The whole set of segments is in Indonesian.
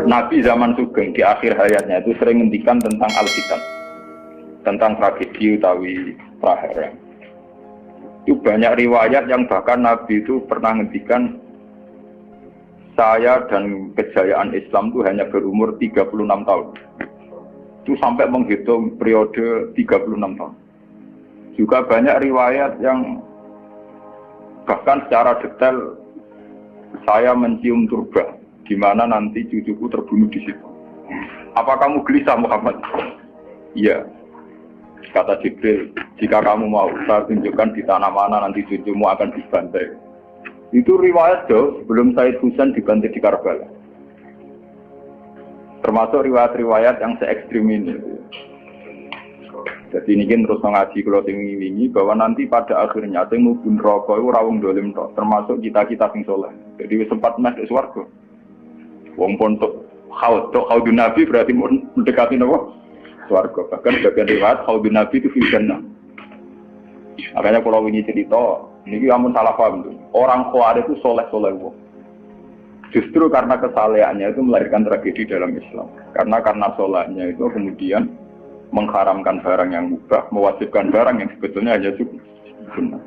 Nabi zaman Sugeng di akhir hayatnya itu sering ngendikan tentang Alkitab, tentang tragedi utawi prahara. Itu banyak riwayat yang bahkan Nabi itu pernah ngendikan, saya dan kejayaan Islam itu hanya berumur 36 tahun. Itu sampai menghitung periode 36 tahun. Juga banyak riwayat yang bahkan secara detail saya mencium turba, di mana nanti cucuku terbunuh di situ. Apa kamu gelisah Muhammad? Iya. Kata Jibril, jika kamu mau saya tunjukkan di tanah mana nanti cucumu akan dibantai. Itu riwayat jauh sebelum Said Husain dibantai di Karbala. Termasuk riwayat-riwayat yang se-ekstrim ini. Jadi ini kan terus mengaji kalau tinggi-tinggi bahwa nanti pada akhirnya sing mlebu neraka iku ora wong dolim tok, termasuk kita-kita sing saleh. Jadi sempat masuk swarga. Wong pontok haudun Nabi berarti mendekati napa? Swarga. Bahkan bagian riwayat haudun Nabi itu fitnah. Makanya kalau ini cerita, ini amun salah paham tuh. Orang Khawarij itu soleh-soleh wong. Justru karena kesalehannya itu melahirkan tragedi dalam Islam. Karena solehnya itu kemudian mengharamkan barang yang mubah, mewajibkan barang yang sebetulnya hanya sunnah.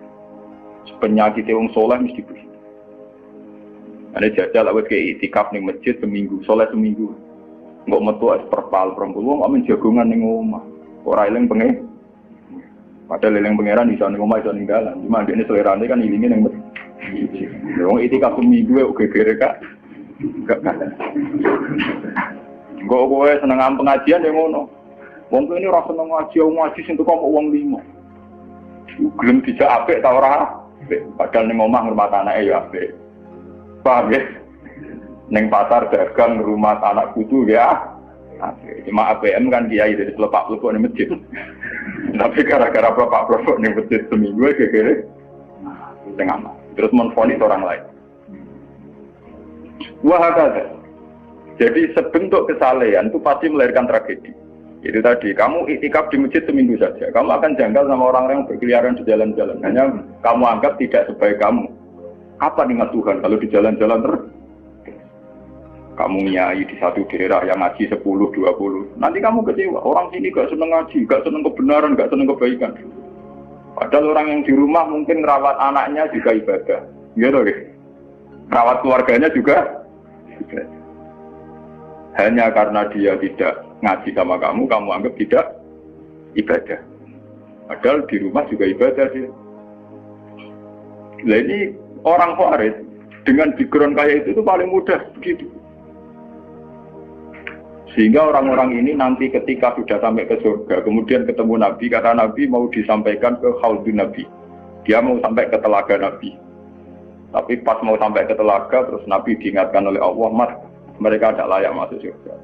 Penyakit wong soleh mesti begitu. Ada jajal awet kayak itikaf ning masjid seminggu, soleh seminggu. Enggak metu es perpal perempuan, enggak menjagungan ning omah. Ora eling pengen. Padahal eling pangeran iso ning omah iso ning dalan. Cuma dene selerane kan ilinge ning masjid. Wong itikaf seminggu kok gegere Kak. Enggak kalah. Enggak kowe seneng pengajian ya ngono. Wong ini ora seneng ngaji sing kok wong limo. Gelem dijak apik ta ora? Padahal ning omah ngurmat anake ya apik. Paham ya? Ning pasar dagang rumah anak putu ya. Cuma APM kan kiai dari pelepak-pelepok ning masjid. Tapi gara-gara pelepak-pelepok ning masjid seminggu gegere tengah. Terus menfonis orang lain. Wah hakada. Jadi sebentuk kesalehan itu pasti melahirkan tragedi. Itu tadi, kamu iktikaf di masjid seminggu saja. Kamu akan janggal sama orang-orang yang berkeliaran di jalan-jalan. Hanya kamu anggap tidak sebaik kamu. Apa nikmat Tuhan kalau di jalan-jalan terus? Kamu nyai di satu daerah yang ngaji 10, 20. Nanti kamu kecewa. Orang sini gak seneng ngaji, gak seneng kebenaran, gak seneng kebaikan. Padahal orang yang di rumah mungkin merawat anaknya juga ibadah. Gitu deh. Merawat keluarganya juga ibadah. Hanya karena dia tidak ngaji sama kamu anggap tidak ibadah. Padahal di rumah juga ibadah sih. Nah ini orang Khawarij dengan background kayak itu paling mudah begitu. Sehingga orang-orang ini nanti ketika sudah sampai ke surga, kemudian ketemu Nabi, kata Nabi mau disampaikan ke haudun Nabi. Dia mau sampai ke telaga Nabi. Tapi pas mau sampai ke telaga, terus Nabi diingatkan oleh Allah, Mas, mereka tidak layak masuk surga.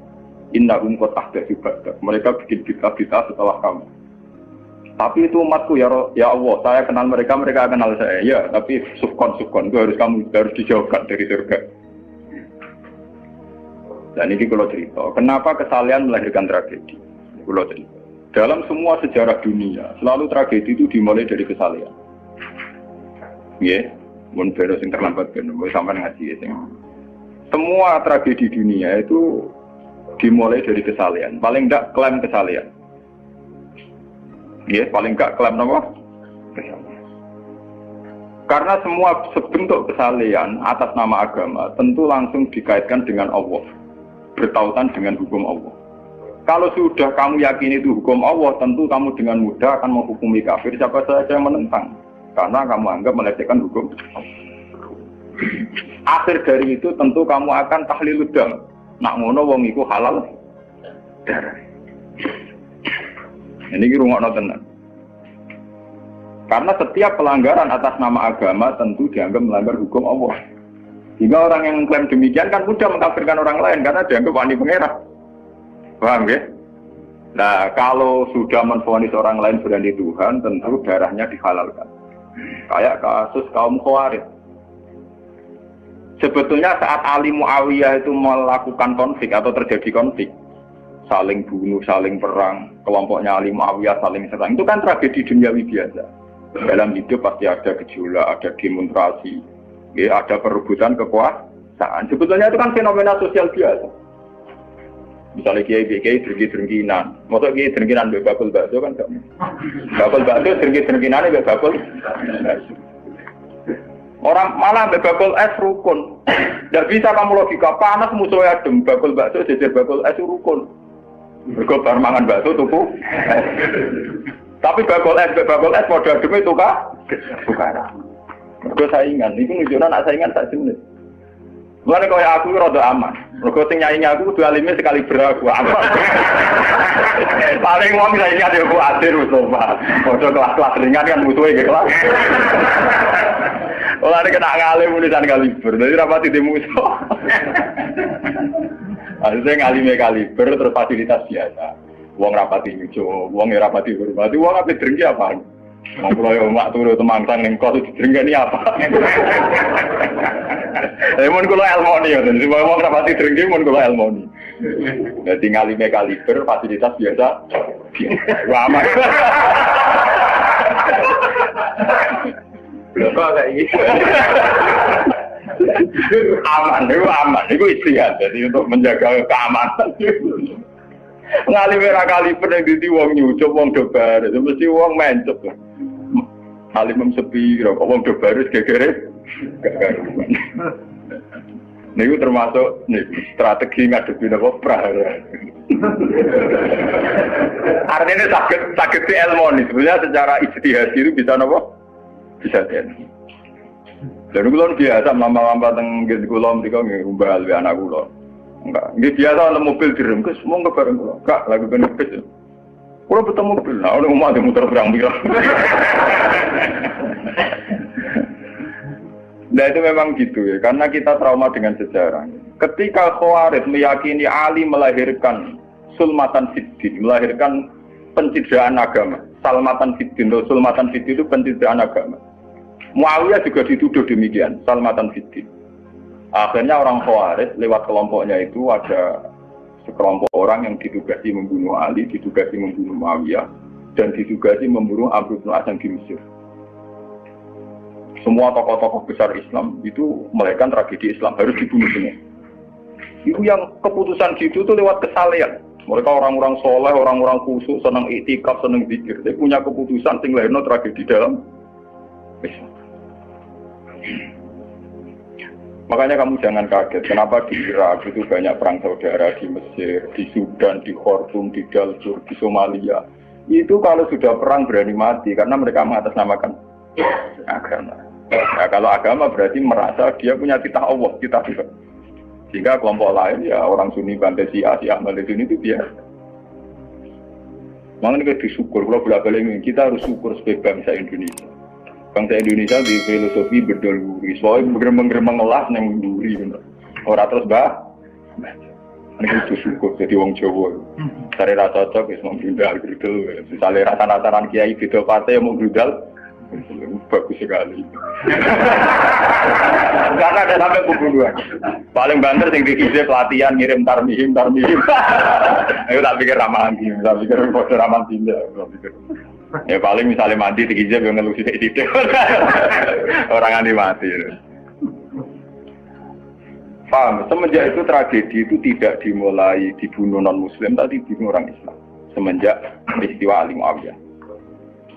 Innahum qad ahdatsu ba'dak. Mereka bikin bid'ah setelah kamu. Tapi itu umatku ya Allah, saya kenal mereka kenal saya. Ya, tapi sukon itu harus dijauhkan dari surga. Dan ini kalau cerita, kenapa kesalehan melahirkan tragedi? Kalau cerita, dalam semua sejarah dunia, selalu tragedi itu dimulai dari kesalehan. Ya, mun beres sing terlambat ben sampean ngaji ya. Semua tragedi dunia itu dimulai dari kesalehan. Paling enggak klaim kesalehan. Ya, paling enggak klaim apa? Kesalehan. Karena semua sebentuk kesalehan atas nama agama tentu langsung dikaitkan dengan Allah. Bertautan dengan hukum Allah. Kalau sudah kamu yakini itu hukum Allah, tentu kamu dengan mudah akan menghukumi kafir siapa saja yang menentang. Karena kamu anggap melecehkan hukum Allah. Akhir dari itu tentu kamu akan tahlil dam. Nak ngono wong iku halal darah. Ini rungokno tenan. Karena setiap pelanggaran atas nama agama tentu dianggap melanggar hukum Allah. Jika orang yang mengklaim demikian kan mudah mengkafirkan orang lain karena dianggap wani pengerah. Paham ya? Nah, kalau sudah menvonis orang lain berani Tuhan, tentu darahnya dihalalkan. Kayak kasus kaum Khawarij. Sebetulnya saat Ali Muawiyah itu melakukan konflik atau terjadi konflik, saling bunuh, saling perang, kelompoknya Ali Muawiyah saling serang, itu kan tragedi duniawi biasa. Dalam hidup pasti ada gejolak, ada demonstrasi, ya, ada perebutan kekuasaan. Sebetulnya itu kan fenomena sosial biasa. Misalnya kiai drengki-drengkinan, maksud kiai drengkinan be bakul bakso kan gak. Bakul bakso drengki-drengkinan be bakul. Orang malah be bakul es rukun. Tidak bisa kamu logika panas musuhnya adem, bakul bakso jejer bakul es rukun. Mergo bar mangan bakso tuku. Tapi bakul es modal adem itu tukar. Mergo saingan, itu nunjukno nak saingan tak jenis. Mulane koyo aku rada aman. Mergo sing nyaingi aku kudu alime sekali beraku aman. Paling wong saingi ade ku adir Mustafa. Padha kelas-kelas ringan kan musuhe ge kelas. Ora kena ngalim tulisan kaliber. Dadi rapati di musuh. Asline ngalime kaliber terus fasilitas biasa. Wong rapati nyucuk, wong rapati hormati, wong ape drengki apaan? Wong kula yo mak turu temangsang ning kos drengkeni apa? Mun kula elmoni ya, jadi wong rapati drengki mun kula elmoni. Dadi ngalime kaliber fasilitas biasa. Wah aman. Kok kayak gitu. Aman, itu istihad. Jadi untuk menjaga keamanan. Ngalime ra kaliber ning ndi wong nyucup wong dobar, mesti wong mencep. Alim sepi kok wong dobar gegere gak karuan. Niku termasuk strategi ngadepi napa prahara. Artinya sakit ilmu sebenarnya secara ijtihad itu bisa napa? Bisa ten. Dan kula biasa mama-mama teng nggih kula mriko nggih umbal we anak kula. Enggak, nggih biasa ana mobil direm, Gus, monggo bareng kula. Kak, lagi ben bis. Kula betul mobil, nah ono omah muter pirang-pirang. Nah itu memang gitu ya, karena kita trauma dengan sejarah. Ketika Khawarij meyakini Ali melahirkan sulmatan fiddin, melahirkan pencitraan agama. Salmatan fiddin, sulmatan fiddin itu pencitraan agama. Muawiyah juga dituduh demikian, salmatan fiddin. Akhirnya orang Khawarij lewat kelompoknya itu ada sekelompok orang yang ditugasi membunuh Ali, ditugasi membunuh Muawiyah, dan ditugasi membunuh Amr bin As di Mesir. Semua tokoh-tokoh besar Islam itu melahirkan tragedi Islam, harus dibunuh semua. Itu yang keputusan gitu itu lewat kesalehan. Mereka orang-orang soleh, orang-orang khusyuk, senang iktikaf, senang zikir. Dia punya keputusan sing lahirno tragedi dalam Islam. Makanya kamu jangan kaget, kenapa di Irak itu banyak perang saudara, di Mesir, di Sudan, di Khartoum, di Darfur, di Somalia. Itu kalau sudah perang berani mati, karena mereka mengatasnamakan agama. Nah, kalau agama berarti merasa dia punya titah Allah, titah Tuhan. Sehingga kelompok lain ya orang Sunni bantai Syiah, Ahmad Sunni itu biasa. Makanya kita disyukur, kalau bolak-balik kita harus syukur sebagai bangsa Indonesia. Bangsa Indonesia di filosofi berdaluri, soalnya bergemeng-gemeng ngelas yang duri, orang terus ini itu syukur jadi wong Jawa. Cari rasa cocok, mau berudal, misalnya rasa-rasaran kiai beda partai mau berudal, bagus sekali. Karena ada sampai pembunuhan. Paling banter yang dikisih pelatihan ngirim tarmihim. Ayo tak pikir ramahan tim, tak pikir foto ramahan tim. Ya paling misalnya mati dikisih yang ngelusi sidik. Orang yang mati. Paham? Semenjak itu tragedi itu tidak dimulai dibunuh non-Muslim, tapi dibunuh orang Islam. Semenjak peristiwa Ali Muawiyah.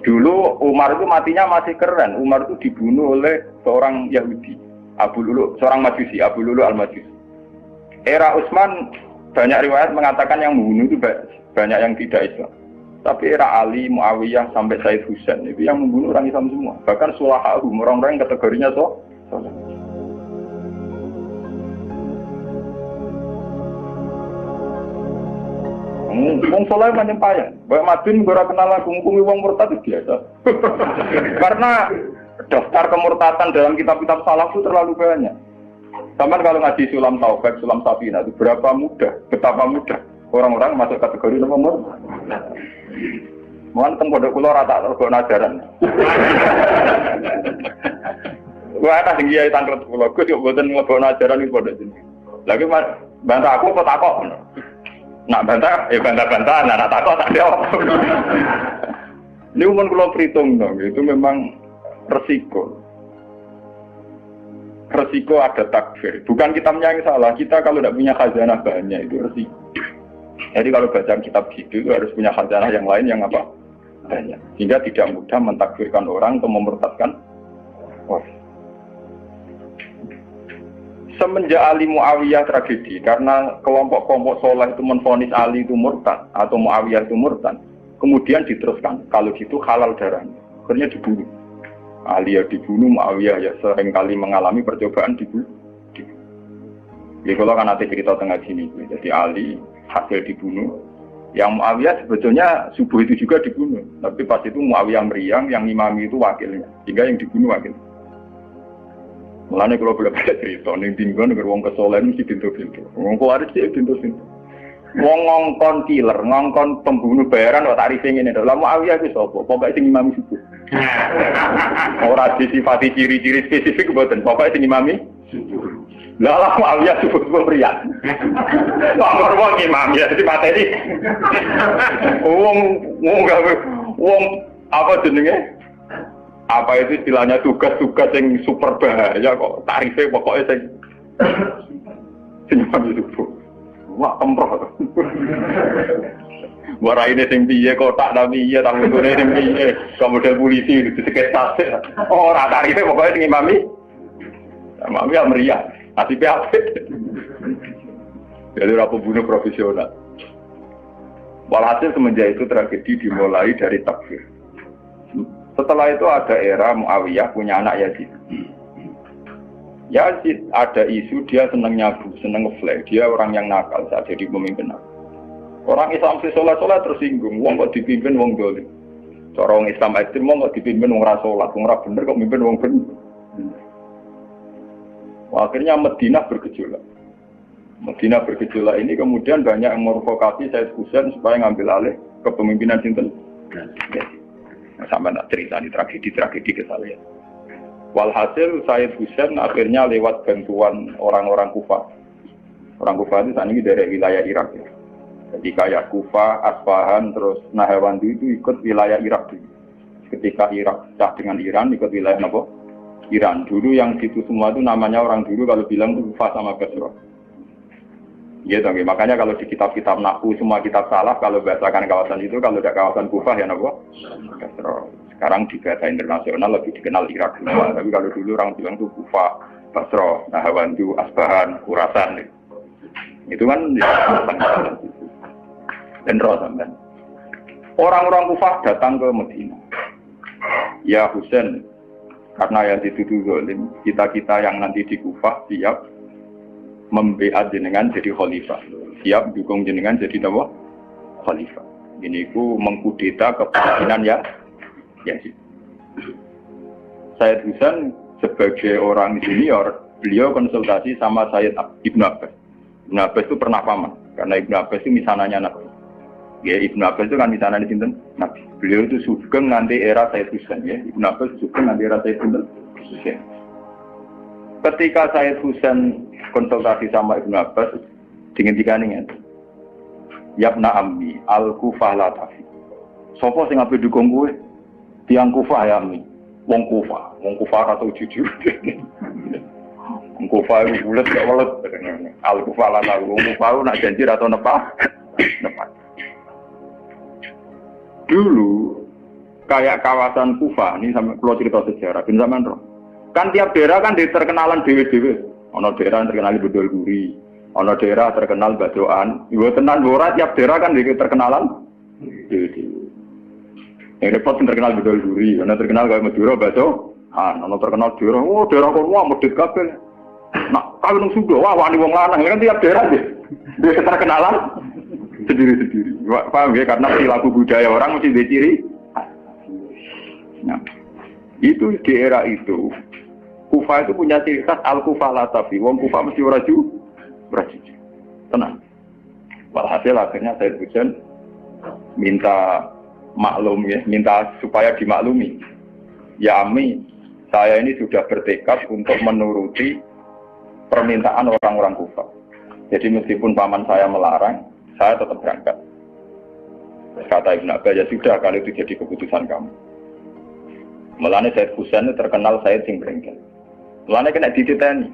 Dulu Umar itu matinya masih keren. Umar itu dibunuh oleh seorang Yahudi, Abu Lulu, seorang Majusi, Abu Lulu al-Majusi. Era Utsman banyak riwayat mengatakan yang membunuh itu banyak yang tidak Islam. Tapi era Ali, Muawiyah sampai Said Husain itu yang membunuh orang Islam semua. Bahkan sulahahum, orang-orang yang kategorinya soleh. Wong soleh macam payah. Baik Madin ora kenal aku ngukumi wong murtad itu biasa. Karena daftar kemurtatan dalam kitab-kitab salaf itu terlalu banyak. Sama kalau ngaji Sulam Taufik, Sulam Safina itu betapa mudah orang-orang masuk kategori nomor. Mohon teng pondok kula rata rego najaran. Gua ada sing kiai tanglet kula, Gus yo mboten mlebu najaran iki pondok jeneng. Lagi bantah aku apa takok? Nak bantah, ya bantah-bantah, nak takut tak jawab. Ini umum kalau perhitung dong, itu memang resiko. Resiko ada takfir. Bukan kitabnya yang salah, kita kalau tidak punya khazanah banyak itu resiko. Jadi kalau baca kitab gitu itu harus punya khazanah yang lain yang apa? Banyak. Sehingga tidak mudah mentakfirkan orang atau memurtadkan orang. Semenjak Ali Muawiyah tragedi, karena kelompok-kelompok soleh itu menvonis Ali itu murtad atau Muawiyah itu murtad, kemudian diteruskan, kalau gitu halal darahnya, akhirnya dibunuh. Ali ya dibunuh, Muawiyah ya seringkali mengalami percobaan dibunuh. Ya kalau kan nanti cerita tengah sini, jadi Ali hasil dibunuh, yang Muawiyah sebetulnya subuh itu juga dibunuh, tapi pas itu Muawiyah meriang, yang imami itu wakilnya, sehingga yang dibunuh wakil. Mulane kalau boleh baca cerita, ning tinggon nek wong kesolen mesti pintu-pintu. Wong kuwaris sih pintu-pintu. Wong ngongkon killer, ngongkon pembunuh bayaran kok tarife ngene lho. Lah Muawiyah ku sapa? Pokoke sing imami subuh. Ora disifati ciri-ciri spesifik mboten, pokoke sing imami subuh. Lah Muawiyah subuh priat. Nomor wong imam ya dipateni. Wong apa jenenge? Apa itu istilahnya tugas-tugas yang super bahaya kok tarifnya pokoknya senyum itu wah kemproh warna ini sing piye kotak tapi iya tak betulnya sing piye kemudian polisi itu sedikit tasik orang tarifnya pokoknya sing imami imami ya meriah nasibnya apa jadi rapuh bunuh profesional walhasil semenjak itu tragedi dimulai dari takfir. Setelah itu ada era Muawiyah punya anak Yazid. Yazid ada isu dia seneng nyabu, seneng ngeflek. Dia orang yang nakal saat jadi pemimpin. Orang Islam sholat tersinggung. Wong kok dipimpin wong dolim. Cara orang Islam ekstrem wong kok dipimpin wong ra sholat, wong ra bener kok mimpin wong bener. Akhirnya Madinah bergejolak. Madinah bergejolak ini kemudian banyak yang merokokasi Said Husain supaya ngambil alih kepemimpinan sinten. Sampai nak cerita di tragedi kesalahan. Walhasil Said Husain akhirnya lewat bantuan orang-orang Kufah. Orang Kufah itu saat ini dari wilayah Irak. Ya. Jadi kayak Kufah, Asfahan, terus Nahawandu itu ikut wilayah Irak dulu. Ketika Irak pecah dengan Iran, ikut wilayah apa? Iran. Dulu yang situ semua itu namanya orang dulu kalau bilang itu Kufah sama Basra. Gitu, makanya kalau di kitab-kitab Nahwu semua kitab salaf kalau bahasakan kawasan itu kalau tidak kawasan Kufah ya Basra. Sekarang di bahasa internasional lebih dikenal Irak semua. Tapi kalau dulu orang bilang itu Kufah, Basra, Nahawandu, Asbahan, Khurasan. Itu kan dan Rosamban. Orang-orang Kufah datang ke Madinah. Ya Husain, karena yang dituduh zalim, kita-kita yang nanti di Kufah siap membeat jenengan jadi khalifah, siap dukung jenengan jadi apa? Khalifah. Ini ku mengkudeta kepemimpinan ya sih. Said Husain sebagai orang senior, beliau konsultasi sama Sayyid Ibn Abbas. Ibn Abbas itu pernah paman, karena Ibn Abbas itu misananya Nabi. Ya Ibn Abbas itu kan misananya sinten Nabi. Beliau itu sugeng nanti era Said Husain ya. Ibn Abbas sugeng nanti era Said Husain. Ketika Said Husain konsultasi sama Ibn Abbas, dingin-dingin Yabna Ammi, Al-Kufah la tafi. Sopo sing ape dukung kowe? Tiang Kufah ya Ammi. Wong Kufah atau jujur. Wong Kufah itu bulet gak welet. Al-Kufah la tafi. Wong Kufah nak janji atau nepat. Dulu kayak kawasan Kufah, ini sampai kalau cerita sejarah, bin zaman roh. Kan tiap daerah kan diterkenalan dewe-dewe. Ono daerah terkenal Bedol Guri, ono daerah terkenal Badoan. Ibu tenan ora tiap daerah kan terkenalan dewe-dewe. Yang repot terkenal Bedol Guri, ono terkenal kayak Madura Badoan, ono terkenal daerah, daerah kono medhit kabeh. Nah, kalau nang Sudo, wah wani wong lanang kan tiap daerah dia terkenalan sendiri-sendiri. Paham ya? Karena perilaku budaya orang mesti diciri. Nah, itu di era itu Kufah itu punya ciri khas Al-Kufah la tafi. Wong Kufah mesti ora ju. Tenang. Walhasil akhirnya Said Husain minta maklum ya, minta supaya dimaklumi. Ya Ami, saya ini sudah bertekad untuk menuruti permintaan orang-orang Kufah. Jadi meskipun paman saya melarang, saya tetap berangkat. Kata Ibn Abbas, ya sudah kalau itu jadi keputusan kamu. Mulane Said Husain terkenal Said sing brengkel. Mulane kena dititeni.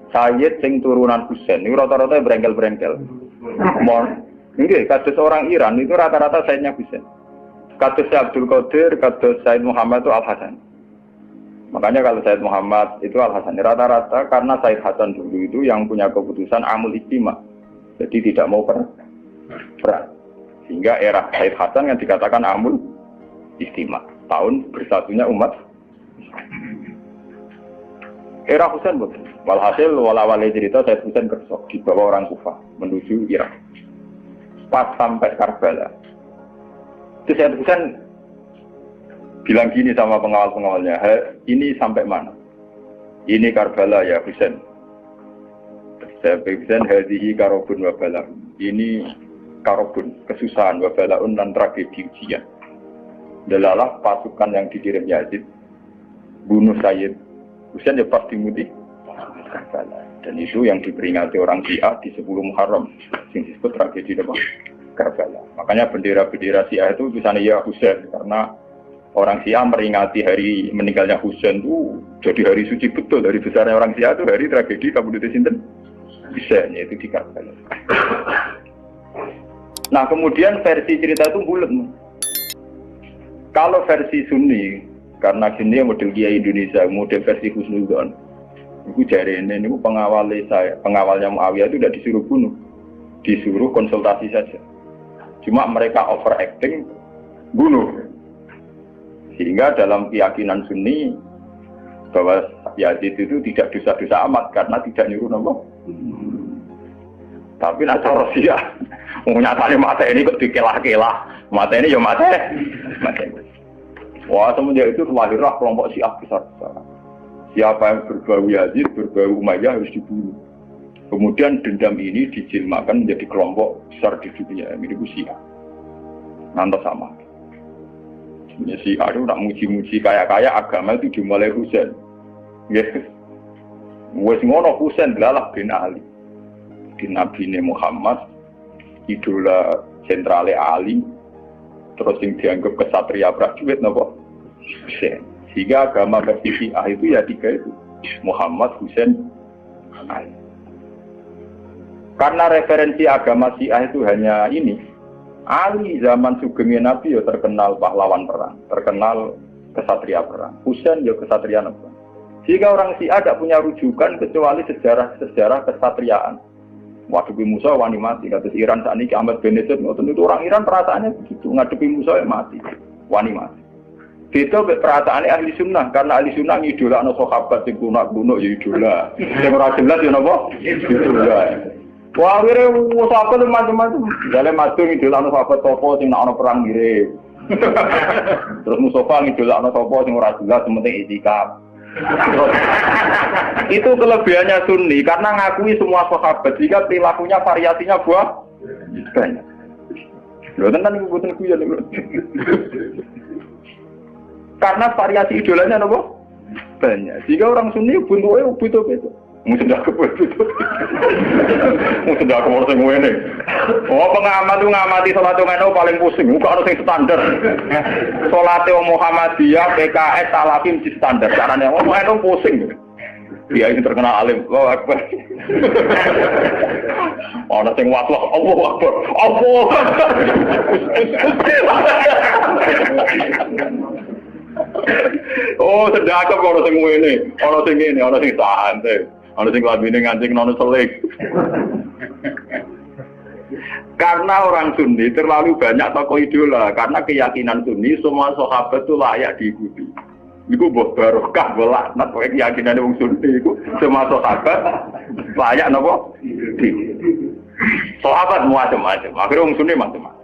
Said sing turunan Husain, ini rata-rata brengkel-brengkel. Nggih, kados orang Iran itu rata-rata Sayyidnya Husain. Kados Abdul Qadir, kados Sayyid Muhammad itu Al-Hasan. Makanya kalau Sayyid Muhammad itu Al-Hasan rata-rata karena Sayyid Hasan dulu itu yang punya keputusan amul istima. Jadi tidak mau perang. Sehingga era Sayyid Hasan yang dikatakan amul istima. Tahun bersatunya umat. Era Husain betul. Walhasil wala-wali cerita Sayyid Husain kersok dibawa orang Kufah menuju Irak. Pas sampai Karbala. Terus Sayyid Husain bilang gini sama pengawal-pengawalnya, ini sampai mana? Ini Karbala ya Husain. Saya Husain hadhihi karobun wa bala'un. Ini karobun, kesusahan wa bala'un dan tragedi ujian. Delalah pasukan yang dikirim Yazid bunuh Sayyid Husain ya pas dimuti Karbala. Dan itu yang diperingati orang Syiah di 10 Muharram yang disebut tragedi Karbala. Makanya bendera-bendera Syiah itu tulisannya ya Husain karena orang Syiah meringati hari meninggalnya Husain itu jadi hari suci betul. Dari besarnya orang Syiah itu hari tragedi Kabupaten Sinten Husain yaitu di Karbala. Nah kemudian versi cerita itu bulat. Kalau versi Sunni karena sini model Kiai Indonesia, model versi Husnudzon, itu jari ini pengawalnya Muawiyah itu tidak disuruh bunuh, disuruh konsultasi saja. Cuma mereka overacting bunuh. Sehingga dalam keyakinan Sunni bahwa Yazid itu tidak dosa-dosa amat karena tidak nyuruh nama. Tapi nak cara Syiah, nyatanya mata ini kok dikelah-kelah, mata ini ya mata. Wah semenjak itu lahirlah kelompok Syiah besar-besar. Siapa yang berbau Yazid, berbau Umayyah harus dibunuh. Kemudian dendam ini dijilmakan menjadi kelompok besar di dunia, ini Syiah. Nanti sama. Sebenarnya Syiah itu nak muji-muji kaya-kaya agama itu dimulai Husain. Yes. Wes ngono Husain delalah bin Ali. Di Nabi Muhammad, idola sentrale Ali, terus yang dianggap kesatria prajurit napa? Husain. Sehingga agama versi Syiah itu ya 3 itu. Muhammad, Husain, Ali. Karena referensi agama Syiah itu hanya ini. Ali zaman sugengnya Nabi ya terkenal pahlawan perang, terkenal kesatria perang. Husain ya kesatria perang. Sehingga orang Syiah tidak punya rujukan kecuali sejarah kesatriaan. Ngadepi Musa wani mati. Kata Iran saat ini Ahmad Benedit itu orang Iran perasaannya begitu. Ngadepi Musa ya mati, wani mati. Itu perasaannya ahli sunnah karena ahli sunnah idola anak sahabat yang kuno ya idola. Yang ora jelas ya napa? Idola. Wah, akhirnya sahabat macam-macam. Dalam masuk idola anak sahabat topo sing nak ana perang ngirim. Terus Mustafa idola anak topo sing ora jelas penting itikaf. Itu kelebihannya Sunni karena ngakui semua sahabat jika perilakunya variasinya banyak. Lho tenan niku boten kuyon niku. Karena variasi idolanya napa? Banyak. Jika orang Sunni bentuke beda-beda. Mesti ndak kebetulan. Mesti ndak kok sing ngene. Oh, pengamat tuh ngamati salat ngono paling pusing. Kok ono sing standar. Salate Muhammadiyah, PKS, Salafim di standar. Carane ngomong itu pusing. Dia ini terkenal alim. Allahu Akbar. Ono sing watlok, Allahu Akbar. Allah. Oh, sedekah kok ono sing ngene. Ono sing ngene, ono sing santai. Ono sing labine ngancing nono selik. Karena orang Sunni terlalu banyak tokoh idola. Karena keyakinan Sunni semua sahabat itu layak diikuti. Iku mbok barokah laknat kowe keyakinane wong Sunni iku semua sahabat layak napa? Sahabat macam-macam. Akhirnya wong Sunni macam-macam.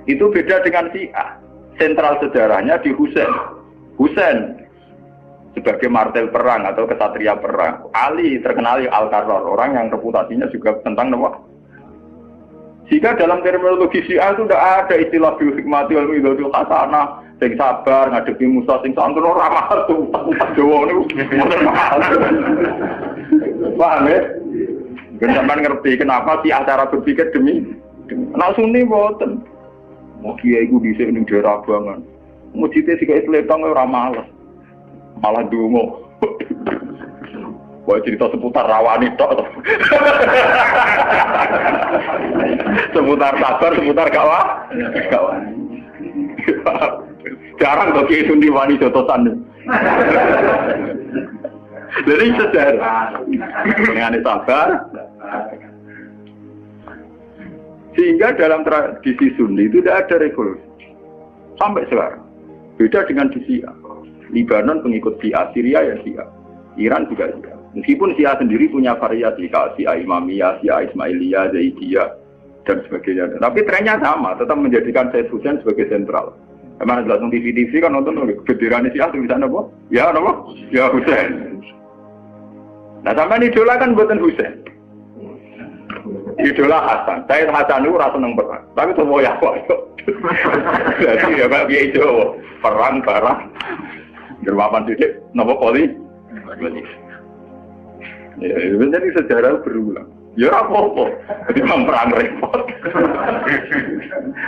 Itu beda dengan Syiah. Sentral sejarahnya di Husain. Husain sebagai martel perang atau kesatria perang. Ali terkenal Al-Qarrar, orang yang reputasinya juga tentang nama. Jika dalam terminologi Syiah itu tidak ada istilah bil-hikmati wal-midhatul hasanah, sing sabar ngadepi Musa sing santun ora mahal tuh. Jawa niku mboten mahal. Paham ya? Sampeyan ngerti kenapa sih cara berpikir demi nek Sunni mboten. Mau kiai iku dhisik ning daerah Abangan. Mujite sik Islam ora malas. Malah dungo. Boleh cerita seputar rawani tok. Seputar sabar, seputar kawan. Jarang kok kiai sundi wani jotosan. Jadi sejarah dengan sabar. Sehingga dalam tradisi Sunni itu tidak ada revolusi sampai sekarang. Beda dengan di Syiah. Libanon pengikut Syiah, Syria ya Syiah, Iran juga Syiah. Meskipun Syiah sendiri punya variasi, kayak Syiah Imamiyah, Syiah Ismailiyah, Zaidiyah dan sebagainya. Tapi trennya sama, tetap menjadikan Said Hussein sebagai sentral. Emang jelas nonton TV kan nonton benderane Syiah tulisan apa? Ya apa? Ya Hussein. Nah sampai idola kan buatan Hussein. Idola Hasan, saya Hasan itu rasa seneng perang, tapi semua ya kok. Jadi ya kayak itu perang barang, gerwapan titik, nopo poli. Ya, jadi sejarah berulang. Ya apa-apa, jadi perang repot.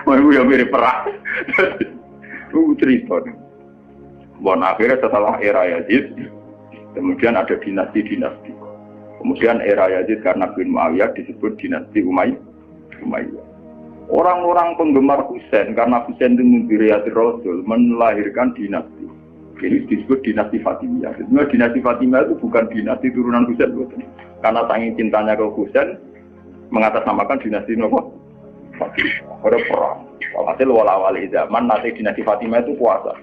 Mau yang mirip perang. Cerita. Bon akhirnya setelah era Yazid, kemudian ada dinasti-dinasti. Kemudian era Yazid karena bin Muawiyah disebut dinasti Umayyah. Orang-orang penggemar Husain karena Husain itu mimpi Rasul melahirkan dinasti. Jadi disebut dinasti Fatimiyah. Sebenarnya dinasti Fatimiyah itu bukan dinasti turunan Husain, karena saking cintanya ke Husain mengatasnamakan dinasti Fatimiyah. Ada perang. Hasil wala-wali zaman nanti dinasti Fatimiyah itu kuasa.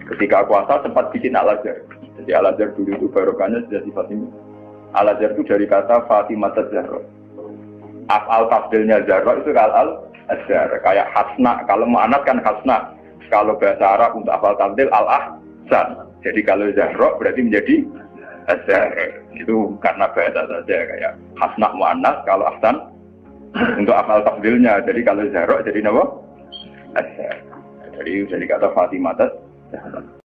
Ketika kuasa sempat bikin Al-Azhar. Jadi Al-Azhar dulu itu barokahnya dinasti Fatimiyah. Al-Azhar itu dari kata Fatimah Zahra. Af'al tafdilnya Zahra itu Al-Azhar. Kayak Hasna, kalau mu'anats kan Hasna. Kalau bahasa Arab untuk af'al tafdil Al-Ahsan. Jadi kalau Zahra berarti menjadi Azhar. Itu karena bahasa saja kayak Hasna mu'anats, kalau Ahsan untuk af'al tafdilnya. Jadi kalau Zahra jadi apa? Azhar. Jadi kata Fatimah Zahra.